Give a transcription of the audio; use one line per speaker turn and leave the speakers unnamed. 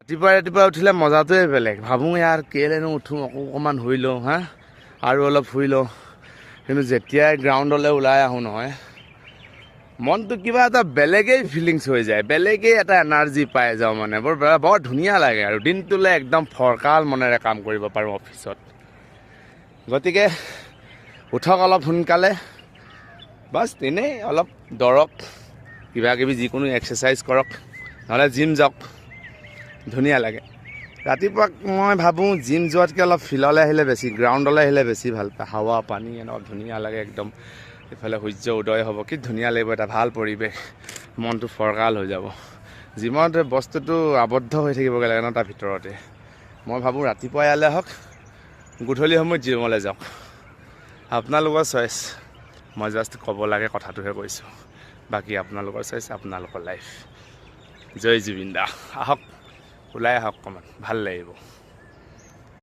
ৰাতিপুৱা উঠিলে মজাটোৱে বেলেগ। ভাবোঁ ইয়াৰ কেলেনো উঠোঁ, অকণমান শুই লওঁ হা, আৰু অলপ শুই লওঁ। কিন্তু যেতিয়াই গ্ৰাউণ্ডলৈ ওলাই আহোঁ নহয়, মনটো কিবা এটা বেলেগেই ফিলিংছ হৈ যায়, বেলেগেই এটা এনাৰ্জি পাই যাওঁ মানে। বৰ ধুনীয়া লাগে আৰু দিনটোলৈ একদম ফৰকাল মনেৰে কাম কৰিব পাৰোঁ অফিচত। গতিকে উঠক অলপ সোনকালে, বাছ এনেই অলপ দৌৰক, কিবাকিবি যিকোনো এক্সাৰচাইজ কৰক, নহ'লে জিম যাওক, ধুনীয়া লাগে। ৰাতিপুৱা মই ভাবোঁ জিম যোৱাতকৈ অলপ ফিল্ডলৈ আহিলে বেছি, গ্ৰাউণ্ডলৈ আহিলে বেছি ভাল পায়। হাৱা পানী এনেকুৱা ধুনীয়া লাগে একদম। ইফালে সূৰ্য উদয় হ'ব, কি ধুনীয়া লাগিব, এটা ভাল পৰিৱেশ, মনটো ফৰকাল হৈ যাব। জিমত বস্তুটো আবদ্ধ হৈ থাকিবগৈ লাগে ন তাৰ ভিতৰতে। মই ভাবোঁ ৰাতিপুৱা ইয়ালৈ আহক, গধূলি সময়ত জিমলৈ যাওক, আপোনালোকৰ চইচ। মই জাষ্ট ক'ব লাগে কথাটোহে কৈছোঁ, বাকী আপোনালোকৰ চইচ, আপোনালোকৰ লাইফ। জয় জুবিন দা। আহক, ওলাই আহক অকণমান, ভাল লাগিব।